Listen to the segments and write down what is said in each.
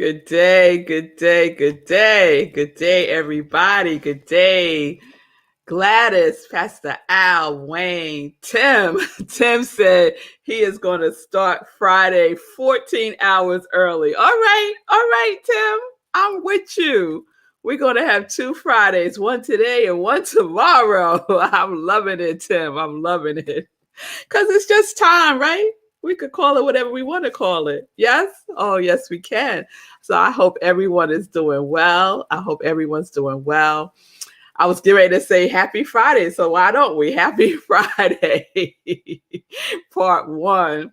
Good day, good day, good day. Good day, everybody. Good day. Gladys, Pastor Al, Wayne, Tim. Tim said he is going to start Friday 14 hours early. All right, Tim. I'm with you. We're going to have 2 Fridays, one today and one tomorrow. I'm loving it, Tim. I'm loving it. Because it's just time, right? We could call it whatever we want to call it. Yes? Oh, yes, we can. So I hope everyone is doing well. I hope everyone's doing well. I was getting ready to say happy Friday, so why don't we? Happy Friday, part 1.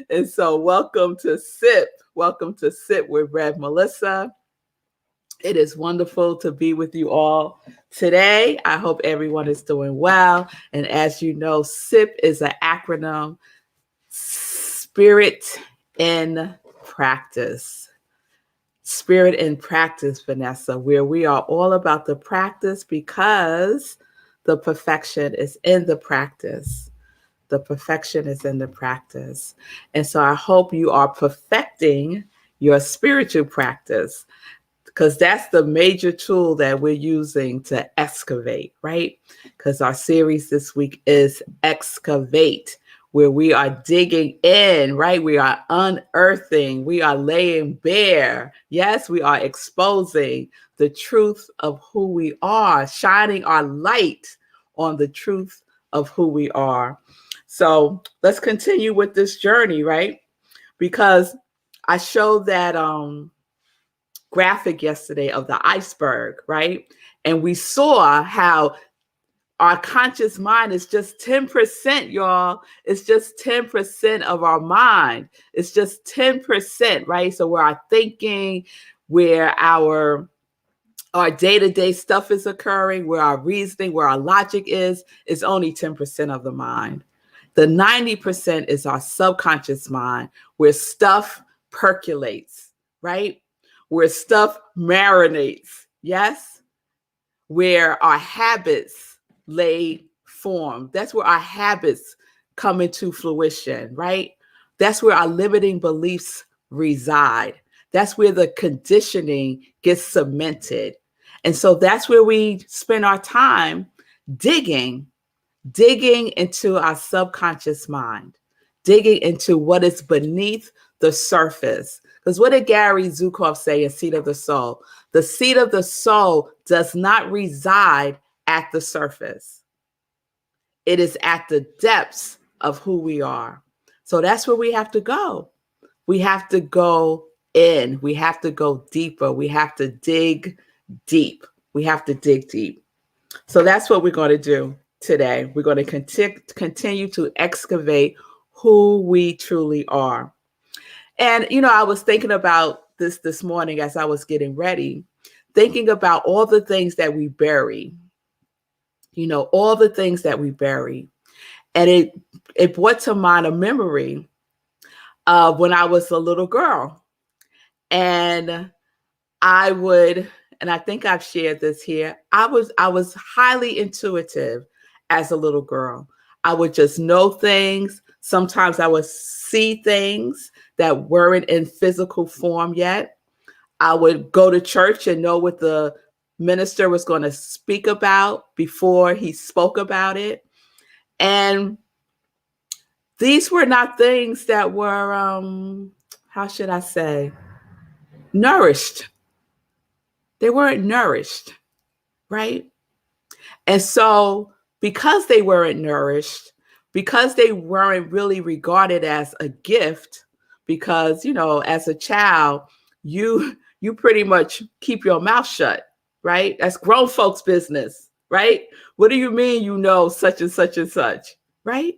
And so welcome to SIP. Welcome to SIP with Rev Melissa. It is wonderful to be with you all today. I hope everyone is doing well. And as you know, SIP is an acronym, Spirit in Practice. Spirit in Practice, Vanessa, where we are all about the practice because the perfection is in the practice. The perfection is in the practice. And so I hope you are perfecting your spiritual practice, because that's the major tool that we're using to excavate, right? Because our series this week is Excavate, where we are digging in, right? We are unearthing, we are laying bare. Yes, we are exposing the truth of who we are, shining our light on the truth of who we are. So let's continue with this journey, right? Because I showed that graphic yesterday of the iceberg, right? And we saw how our conscious mind is just 10%, y'all. It's just 10% of our mind. It's just 10%, right? So where our thinking, where our day-to-day stuff is occurring, where our reasoning, where our logic is only 10% of the mind. The 90% is our subconscious mind, where stuff percolates, right? Where stuff marinates, yes? Where our habits lay form. That's where our habits come into fruition, right? That's where our limiting beliefs reside. That's where the conditioning gets cemented. And so that's where we spend our time digging into our subconscious mind, digging into what is beneath the surface. Because what did Gary Zukov say in Seat of the Soul? The seat of the soul does not reside at the surface. It is at the depths of who we are. So that's where we have to go. We have to go in. We have to go deeper. We have to dig deep. We have to dig deep. So that's what we're going to do today. We're going to continue to excavate who we truly are. And, I was thinking about this morning as I was getting ready, thinking about all the things that we bury, all the things that we bury. And it brought to mind a memory of when I was a little girl. And I think I've shared this here, I was highly intuitive as a little girl. I would just know things. Sometimes I would see things that weren't in physical form yet. I would go to church and know what the minister was going to speak about before he spoke about it. And these were not things that were, how should I say, nourished. They weren't nourished, right? And so because they weren't nourished, because they weren't really regarded as a gift, because, as a child, you pretty much keep your mouth shut, right? That's grown folks' business, right? What do you mean such and such and such, right?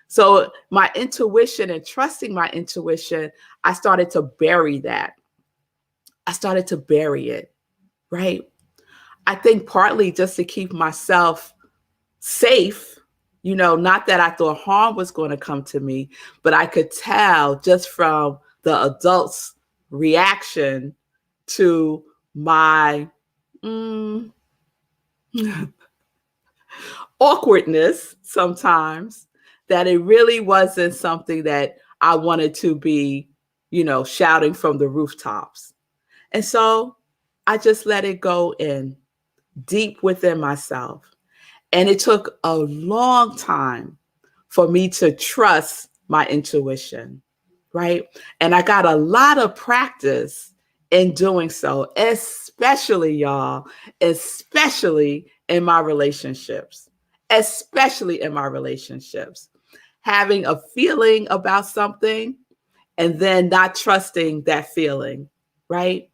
So my intuition and trusting my intuition, I started to bury that. I started to bury it, right? I think partly just to keep myself safe, not that I thought harm was going to come to me, but I could tell just from the adults' reaction to my awkwardness sometimes, that it really wasn't something that I wanted to be, shouting from the rooftops. And so I just let it go in deep within myself. And it took a long time for me to trust my intuition, right? And I got a lot of practice in doing so, especially, y'all, especially in my relationships, especially in my relationships. Having a feeling about something and then not trusting that feeling, right?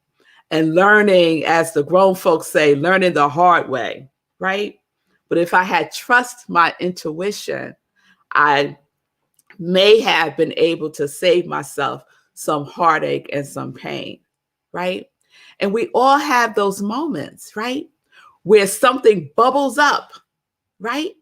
And learning, as the grown folks say, learning the hard way, right? But if I had trust my intuition, I may have been able to save myself some heartache and some pain, right? And we all have those moments, right? Where something bubbles up, right?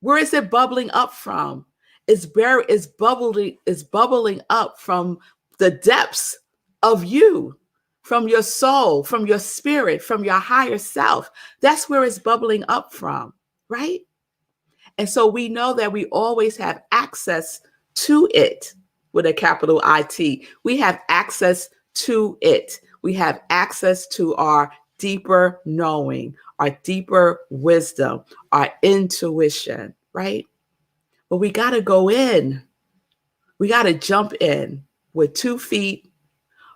Where is it bubbling up from? It's bubbling up from the depths of you, from your soul, from your spirit, from your higher self. That's where it's bubbling up from, right? And so we know that we always have access to it with a capital IT. We have access to it. We have access to our deeper knowing, our deeper wisdom, our intuition, right? But we got to go in. We got to jump in with 2 feet,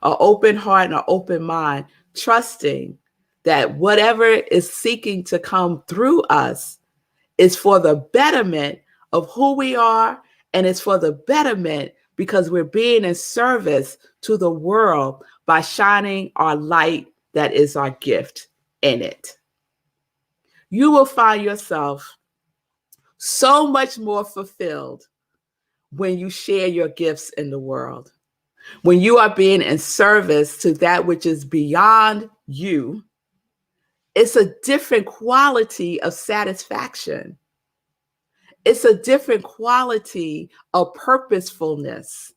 an open heart, and an open mind, trusting that whatever is seeking to come through us is for the betterment of who we are, and it's for the betterment because we're being in service to the world by shining our light that is our gift in it. You will find yourself so much more fulfilled when you share your gifts in the world. When you are being in service to that which is beyond you, it's a different quality of satisfaction. It's a different quality of purposefulness.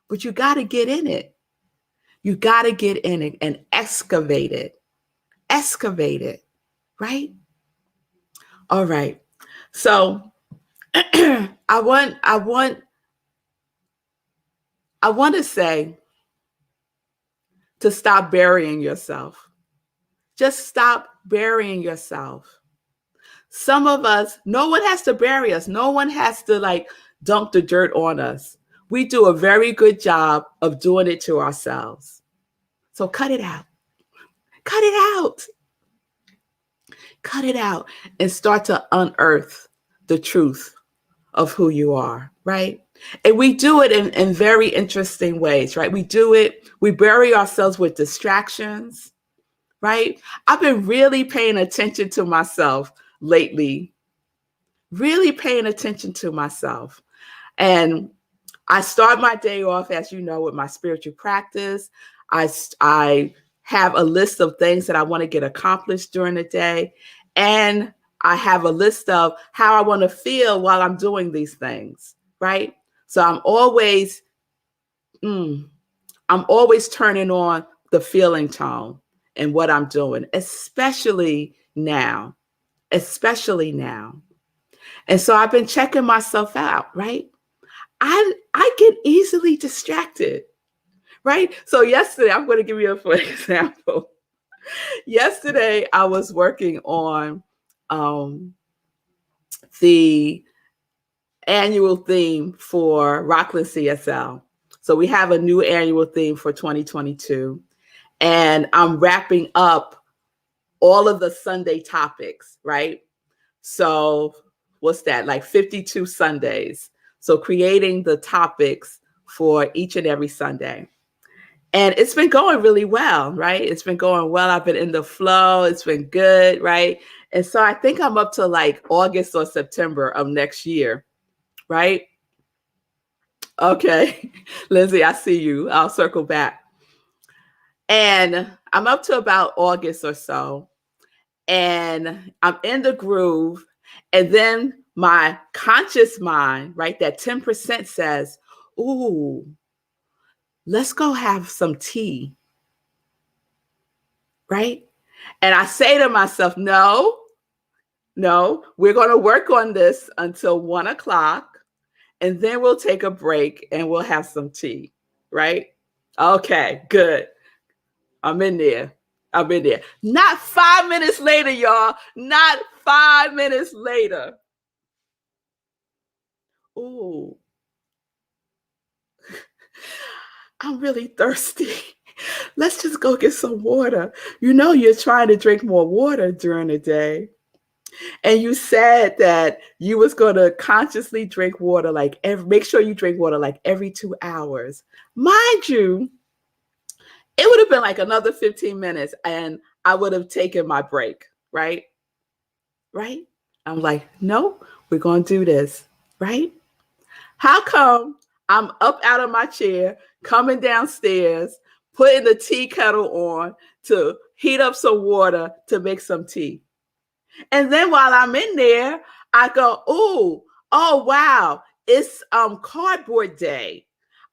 But you got to get in it. You got to get in it and excavate it. Excavate it, right? All right. So I want to say to stop burying yourself. Just stop burying yourself. Some of us, no one has to bury us. No one has to like dump the dirt on us. We do a very good job of doing it to ourselves. So cut it out. Cut it out. Cut it out and start to unearth the truth of who you are, right? And we do it in very interesting ways, right? We do it, we bury ourselves with distractions, right? I've been really paying attention to myself lately, really paying attention to myself. And I start my day off, as you know, with my spiritual practice. I have a list of things that I want to get accomplished during the day. And I have a list of how I want to feel while I'm doing these things, right? So I'm always turning on the feeling tone and what I'm doing, especially now. And so I've been checking myself out, right? I get easily distracted, right? So yesterday, I'm going to give you an example. Yesterday, I was working on the annual theme for Rockland CSL. So we have a new annual theme for 2022. And I'm wrapping up all of the Sunday topics, right? So what's that? Like 52 Sundays. So creating the topics for each and every Sunday. And it's been going really well, right? It's been going well. I've been in the flow. It's been good, right? And so I think I'm up to like August or September of next year, right? Okay. Lindsay, I see you. I'll circle back. And I'm up to about August or so. And I'm in the groove. And then my conscious mind, right, that 10% says, ooh, let's go have some tea, right? And I say to myself, no, we're going to work on this until 1:00. And then we'll take a break and we'll have some tea, right? Okay, good. I'm in there. I'm in there. Not 5 minutes later, y'all. Not 5 minutes later. Ooh, I'm really thirsty. Let's just go get some water. You know, you're trying to drink more water during the day. And you said that you was going to consciously drink water make sure you drink water like every 2 hours. Mind you, it would have been like another 15 minutes and I would have taken my break, right? Right? I'm like, no, we're going to do this, right? How come I'm up out of my chair, coming downstairs, putting the tea kettle on to heat up some water to make some tea? And then while I'm in there, I go, oh wow, it's cardboard day.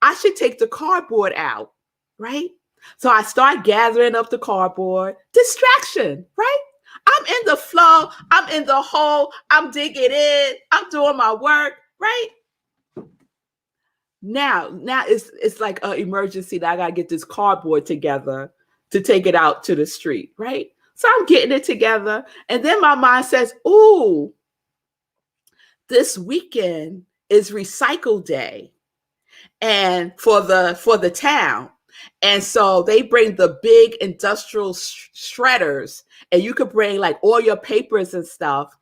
I should take the cardboard out, right? So I start gathering up the cardboard. Distraction, right? I'm in the flow, I'm in the hole, I'm digging in, I'm doing my work, right? Now it's like an emergency that I gotta get this cardboard together to take it out to the street, right? So I'm getting it together. And then my mind says, ooh, this weekend is recycle day and for the town. And so they bring the big industrial shredders and you could bring like all your papers and stuff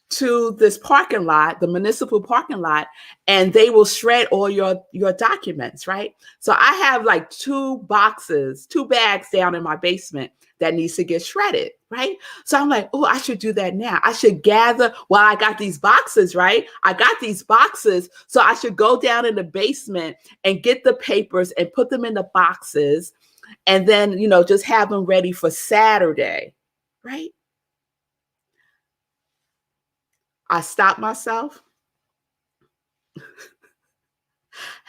to this parking lot, the municipal parking lot, and they will shred all your documents, right? So I have like 2 bags down in my basement that needs to get shredded, right? So I'm like, oh, I should do that now. I should gather while I got these boxes, right? I got these boxes, so I should go down in the basement and get the papers and put them in the boxes and then, just have them ready for Saturday, right? I stopped myself.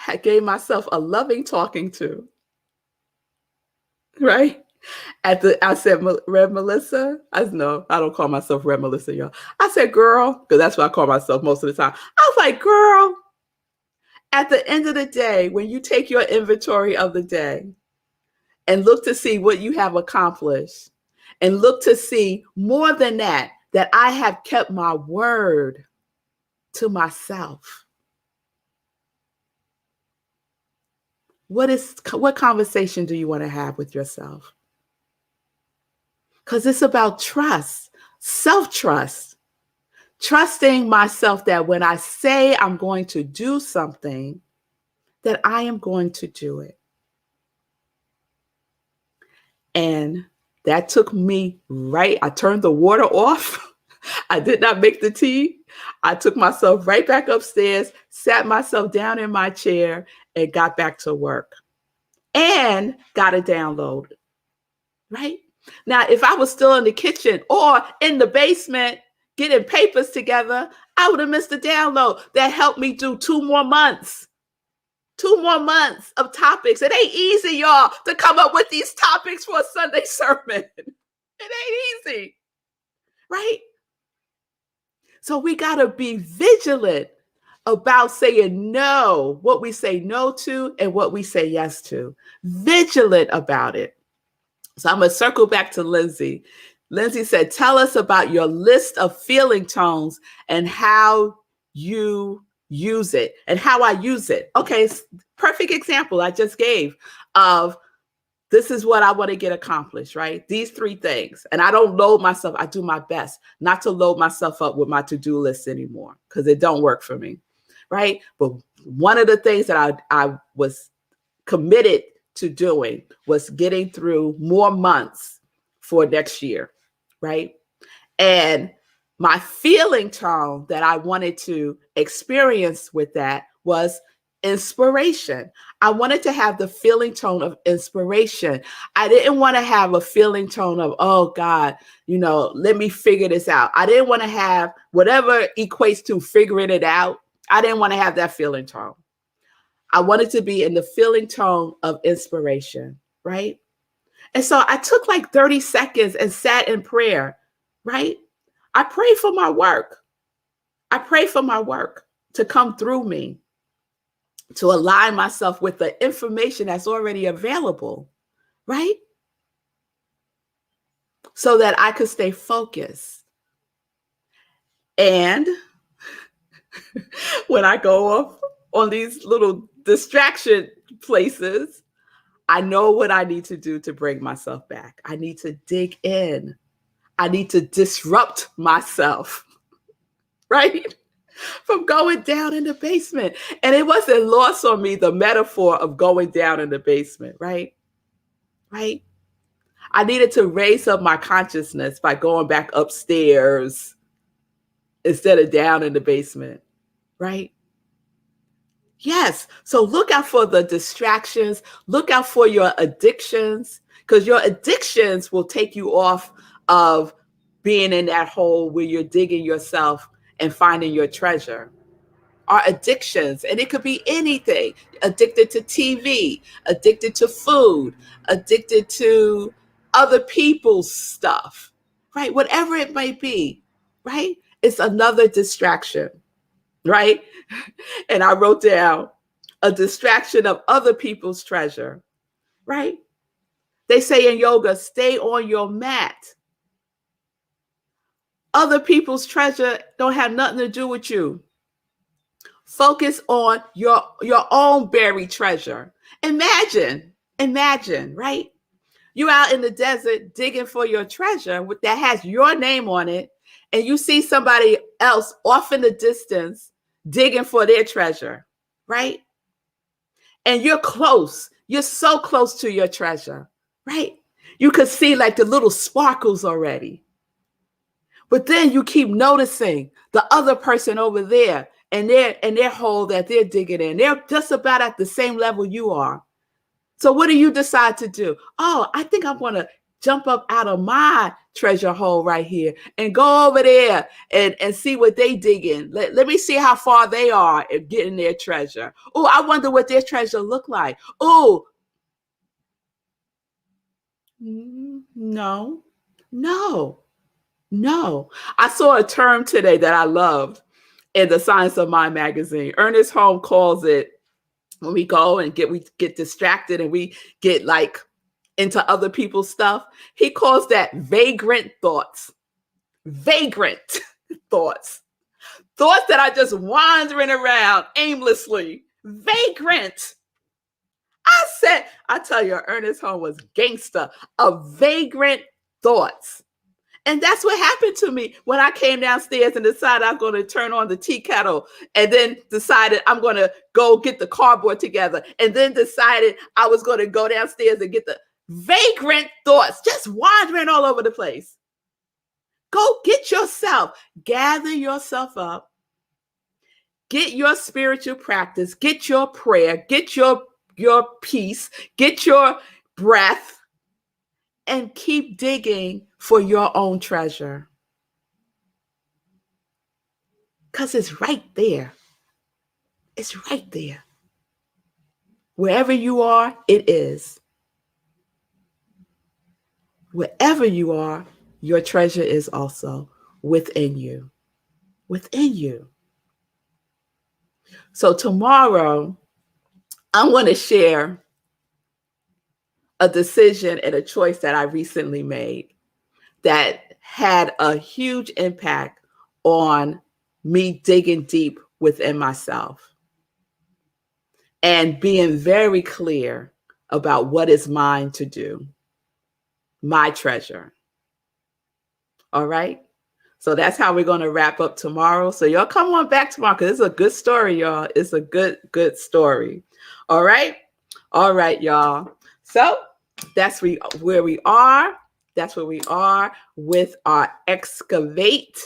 I gave myself a loving talking to, right? I said, Rev Melissa. I don't call myself Rev Melissa, y'all. I said, girl, because that's what I call myself most of the time. I was like, girl, at the end of the day, when you take your inventory of the day and look to see what you have accomplished and look to see more than that I have kept my word to myself. What conversation do you want to have with yourself? Because it's about trust, self-trust, trusting myself that when I say I'm going to do something, that I am going to do it. And that took me I turned the water off. I did not make the tea. I took myself right back upstairs, sat myself down in my chair, and got back to work and got a download, right? Now, if I was still in the kitchen or in the basement getting papers together, I would have missed the download that helped me do 2 more months. 2 more months of topics. It ain't easy, y'all, to come up with these topics for a Sunday sermon. It ain't easy, right? So we got to be vigilant about saying no, what we say no to and what we say yes to. Vigilant about it. So I'm going to circle back to Lindsay. Lindsay said, tell us about your list of feeling tones and how you use it and how I use it. Okay, perfect example I just gave of this is what I want to get accomplished, right? These 3 things. And I don't load myself. I do my best not to load myself up with my to-do list anymore because it don't work for me, right? But one of the things that I was committed to doing was getting through more months for next year, right? And my feeling tone that I wanted to experience with that was inspiration. I wanted to have the feeling tone of inspiration. I didn't want to have a feeling tone of, oh God, let me figure this out. I didn't want to have whatever equates to figuring it out. I didn't want to have that feeling tone. I wanted to be in the feeling tone of inspiration, right? And so I took like 30 seconds and sat in prayer, right? I prayed for my work. I prayed for my work to come through me, to align myself with the information that's already available, right? so that I could stay focused. And when I go off on these little distraction places, I know what I need to do to bring myself back. I need to dig in. I need to disrupt myself, right? From going down in the basement. And it wasn't lost on me, the metaphor of going down in the basement, right? Right? I needed to raise up my consciousness by going back upstairs instead of down in the basement, right? Yes. So look out for the distractions, look out for your addictions, because your addictions will take you off of being in that hole where you're digging yourself and finding your treasure. Our addictions, and it could be anything, addicted to TV, addicted to food, addicted to other people's stuff, right? Whatever it may be, right? It's another distraction, right? And I wrote down a distraction of other people's treasure, right? They say in yoga, stay on your mat. Other people's treasure don't have nothing to do with you. Focus on your own buried treasure. Imagine, right? You out in the desert digging for your treasure that has your name on it, and you see somebody else off in the distance digging for their treasure, right? And you're close. You're so close to your treasure, right? You could see like the little sparkles already. But then you keep noticing the other person over there and their hole that they're digging in. They're just about at the same level you are. So what do you decide to do? Oh, I think I'm going to jump up out of my treasure hole right here and go over there and see what they dig in. Let me see how far they are at getting their treasure. Oh, I wonder what their treasure look like. Oh, no, no. No, I saw a term today that I loved in the Science of Mind magazine. Ernest Holmes calls it, when we go and we get distracted and we get like into other people's stuff. He calls that vagrant thoughts. Vagrant thoughts. Thoughts that are just wandering around aimlessly. Vagrant. I tell you, Ernest Holmes was gangster of vagrant thoughts. And that's what happened to me when I came downstairs and decided I'm going to turn on the tea kettle, and then decided I'm going to go get the cardboard together, and then decided I was going to go downstairs and get the vagrant thoughts just wandering all over the place. Go get yourself, gather yourself up, get your spiritual practice, get your prayer, get your peace, get your breath, and keep digging for your own treasure. Because it's right there. It's right there. Wherever you are, it is. Wherever you are, your treasure is also within you. Within you. So tomorrow, I'm going to share a decision and a choice that I recently made that had a huge impact on me digging deep within myself and being very clear about what is mine to do, my treasure. All right. So that's how we're going to wrap up tomorrow. So y'all come on back tomorrow because it's a good story, y'all. It's a good story. All right. All right, y'all. So that's where we are. That's where we are with our Excavate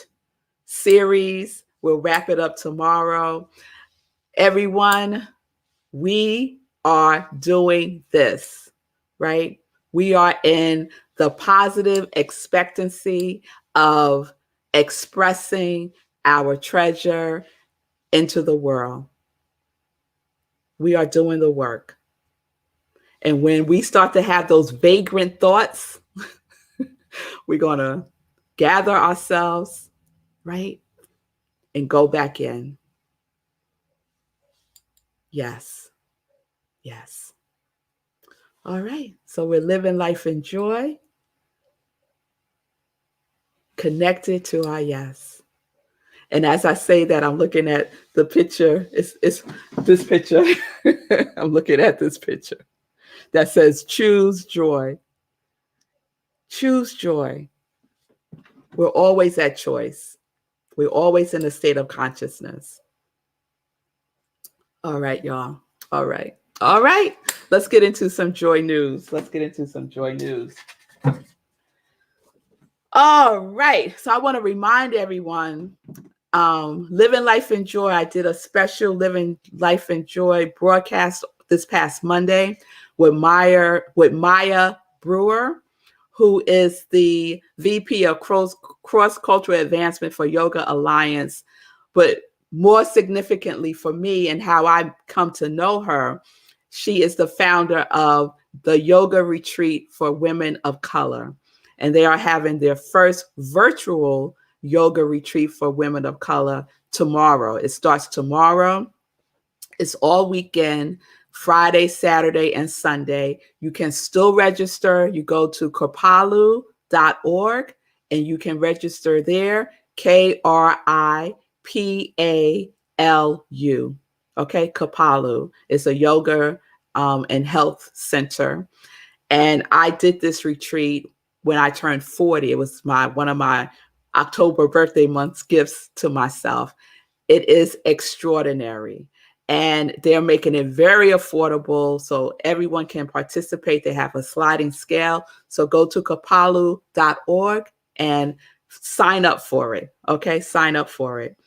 series. We'll wrap it up tomorrow. Everyone, we are doing this, right? We are in the positive expectancy of expressing our treasure into the world. We are doing the work. And when we start to have those vagrant thoughts, we're going to gather ourselves, right? And go back in. Yes. Yes. All right. So we're living life in joy. connected to our yes. And as I say that, I'm looking at the picture. It's this picture. I'm looking at this picture that says choose joy. Choose joy. We're always at choice. We're always in a state of consciousness. All right, y'all. All right. All right. Let's get into some joy news. All right. So I want to remind everyone, Living Life in Joy. I did a special Living Life in Joy broadcast this past Monday with Maya Brewer, who is the VP of Cross-Cultural Advancement for Yoga Alliance. But more significantly for me and how I come to know her, she is the founder of the Yoga Retreat for Women of Color. And they are having their first virtual yoga retreat for women of color tomorrow. It starts tomorrow. It's all weekend, Friday, Saturday, and Sunday. You can still register. You go to kripalu.org and you can register there. KRIPALU. Okay, Kripalu. It's a yoga and health center. And I did this retreat when I turned 40. It was one of my October birthday month's gifts to myself. It is extraordinary. And they're making it very affordable so everyone can participate. They have a sliding scale. So go to kripalu.org and sign up for it. Okay, sign up for it.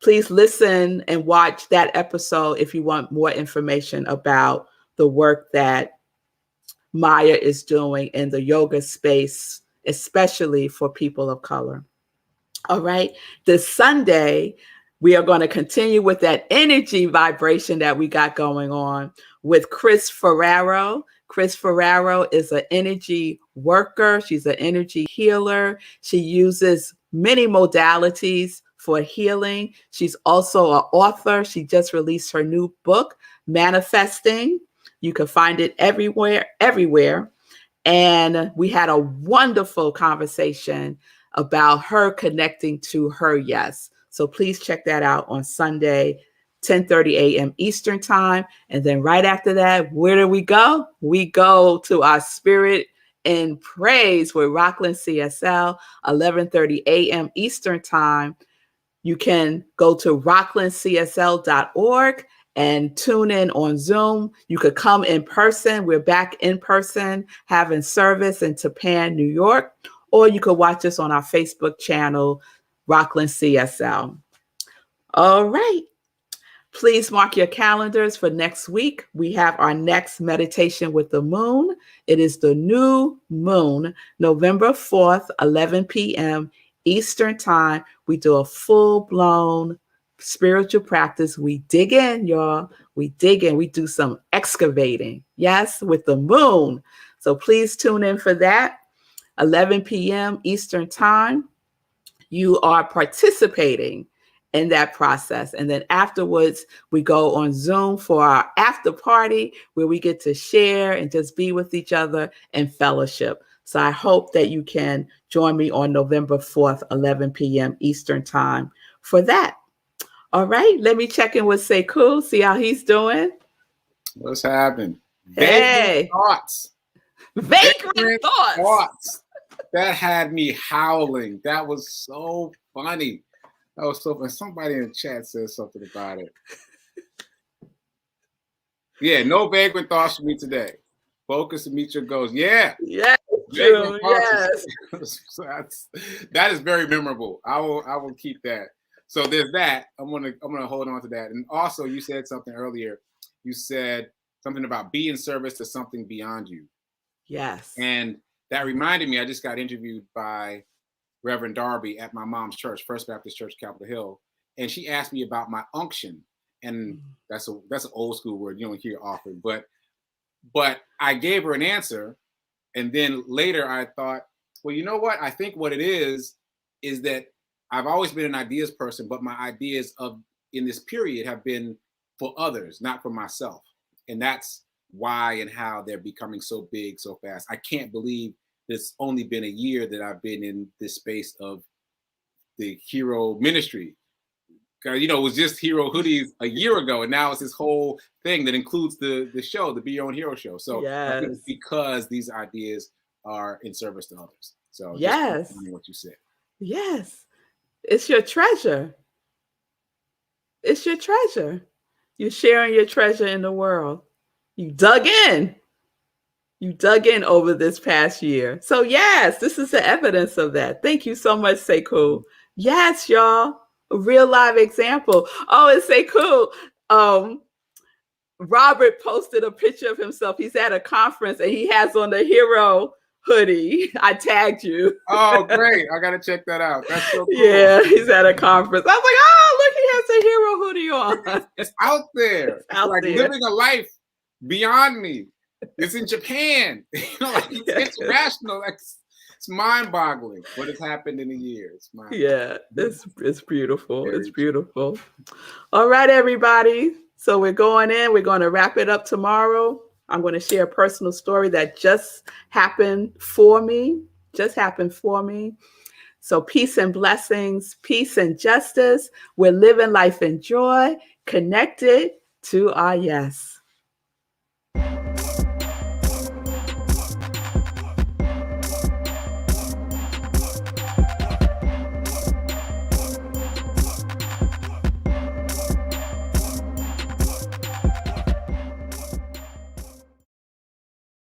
Please listen and watch that episode if you want more information about the work that Maya is doing in the yoga space, especially for people of color. All right. This Sunday, we are going to continue with that energy vibration that we got going on with Chris Ferraro. Chris Ferraro is an energy worker. She's an energy healer. She uses many modalities for healing. She's also an author. She just released her new book, Manifesting. You can find it everywhere. And we had a wonderful conversation about her connecting to her yes. So please check that out on Sunday, 10:30 a.m. Eastern time. And then right after that, where do we go? We go to our Spirit in Praise with Rockland CSL, 11:30 a.m. Eastern time. You can go to rocklandcsl.org and tune in on Zoom. You could come in person. We're back in person having service in Tapan, New York, or you could watch us on our Facebook channel, Rockland CSL. All right. Please mark your calendars for next week. We have our next meditation with the moon. It is the new moon, November 4th, 11 p.m. Eastern time. We do a full-blown spiritual practice. We dig in, y'all. We dig in. We do some excavating, yes, with the moon. So please tune in for that, 11 p.m. Eastern time. You are participating in that process. And then afterwards, we go on Zoom for our after party where we get to share and just be with each other and fellowship. So I hope that you can join me on November 4th, 11 p.m. Eastern time for that. All right, let me check in with Sekou, see how he's doing. What's happening? Hey. Vagrant thoughts. That had me howling. That was so funny. That was so funny. Somebody in the chat says something about it. Yeah, no vagrant thoughts for me today. Focus and meet your goals. Yeah. Yes. True. Yes. So that is very memorable. I will keep that. So there's that. I'm gonna hold on to that. And also, you said something earlier. You said something about be in service to something beyond you. Yes. And that reminded me, I just got interviewed by Reverend Darby at my mom's church, First Baptist Church, Capitol Hill. And she asked me about my unction. And that's an old school word you don't hear often. But I gave her an answer. And then later I thought, well, you know what? I think what it is that I've always been an ideas person, but my ideas in this period have been for others, not for myself. And that's why and how they're becoming so big so fast. I can't believe it's only been a year that I've been in this space of the hero ministry. It was just hero hoodies a year ago, and now it's this whole thing that includes the show, the Be Your Own Hero show. So I think it's because these ideas are in service to others. So yes, just what you said. Yes, it's your treasure. It's your treasure. You're sharing your treasure in the world. You dug in. You dug in over this past year. So yes, this is the evidence of that. Thank you so much, Sekou. Yes, y'all. A real live example. Oh, it's Sekou. Robert posted a picture of himself. He's at a conference and he has on the hero hoodie. I tagged you. Oh, great. I got to check that out. That's so cool. Yeah, he's at a conference. I was like, oh, look, he has a hero hoodie on. It's out there. It's out like there. Living a life beyond me. It's in Japan. It's international. It's mind-boggling what has happened in a year. It's beautiful. It's beautiful. All right, everybody. So we're going in. We're going to wrap it up tomorrow. I'm going to share a personal story that just happened for me. So peace and blessings, peace and justice. We're living life in joy, connected to our yes.